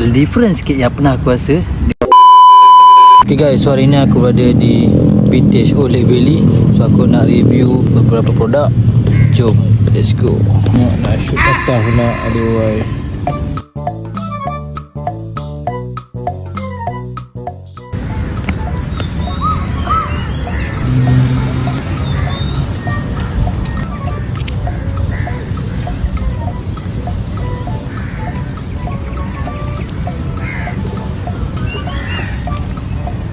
Different sikit yang pernah aku rasa. Okay guys, so hari ni aku berada di PTHO Lake Valley. So aku nak review beberapa produk. Jom, let's go. Nak shoot atas pula ada wire.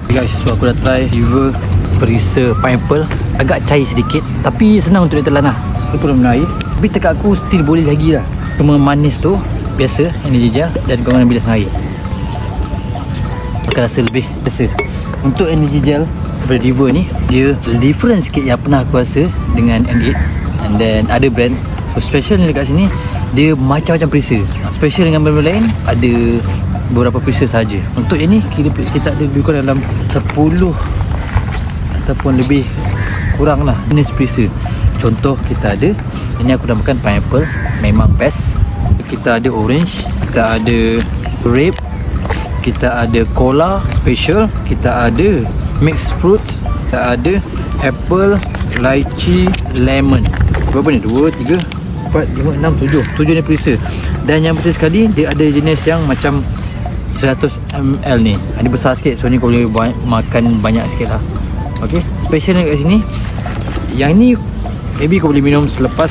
Guys, so aku dah try River Perisa Pineapple. Agak cair sedikit tapi senang untuk ditelan lah. Dia perlu minum air, tapi tekak aku still boleh lagi lah. Cuma manis tu biasa, energy gel dan korang ambil dengan air akan rasa lebih biasa. Untuk energy gel daripada River ni, dia different sikit yang pernah aku rasa dengan N8 and then ada brand. So special ni dekat sini, dia macam-macam perisa. Special dengan brand lain ada beberapa perisa saja. Untuk yang ni kita ada lebih kurang dalam 10 ataupun lebih kurang lah jenis perisa. Contoh kita ada, ini aku namakan pineapple, memang best. Kita ada orange, kita ada grape, kita ada cola special, kita ada mixed fruits, kita ada apple, lychee, lemon. Berapa ni? 2, 3, 4, 5, 6, 7 ni perisa. Dan yang penting sekali, dia ada jenis yang macam 100 ml ni. Ini besar sikit, so ni kau boleh makan banyak sikit lah. Ok, special ni kat sini, yang ni maybe kau boleh minum selepas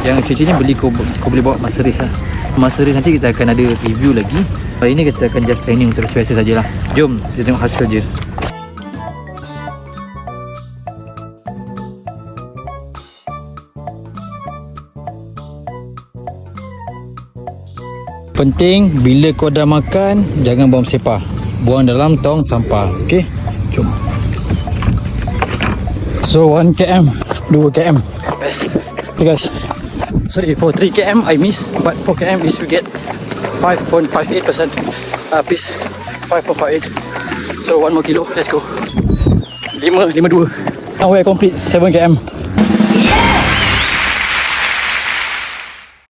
yang cuci ni. Kau boleh bawa masa race lah. Masa race nanti kita akan ada review lagi. Hari ni kita akan just training untuk biasa sajalah. Jom kita tengok hasil je. Penting bila kau dah makan, jangan buang sepah. Buang dalam tong sampah. Okey, jom. So 1 km, 2 km. Best. Okay guys, sorry for 3 km I miss, but 4 km is we get 5.58% piece. 5.58. So 1 more kilo, let's go. 5.52. Now we complete 7 km.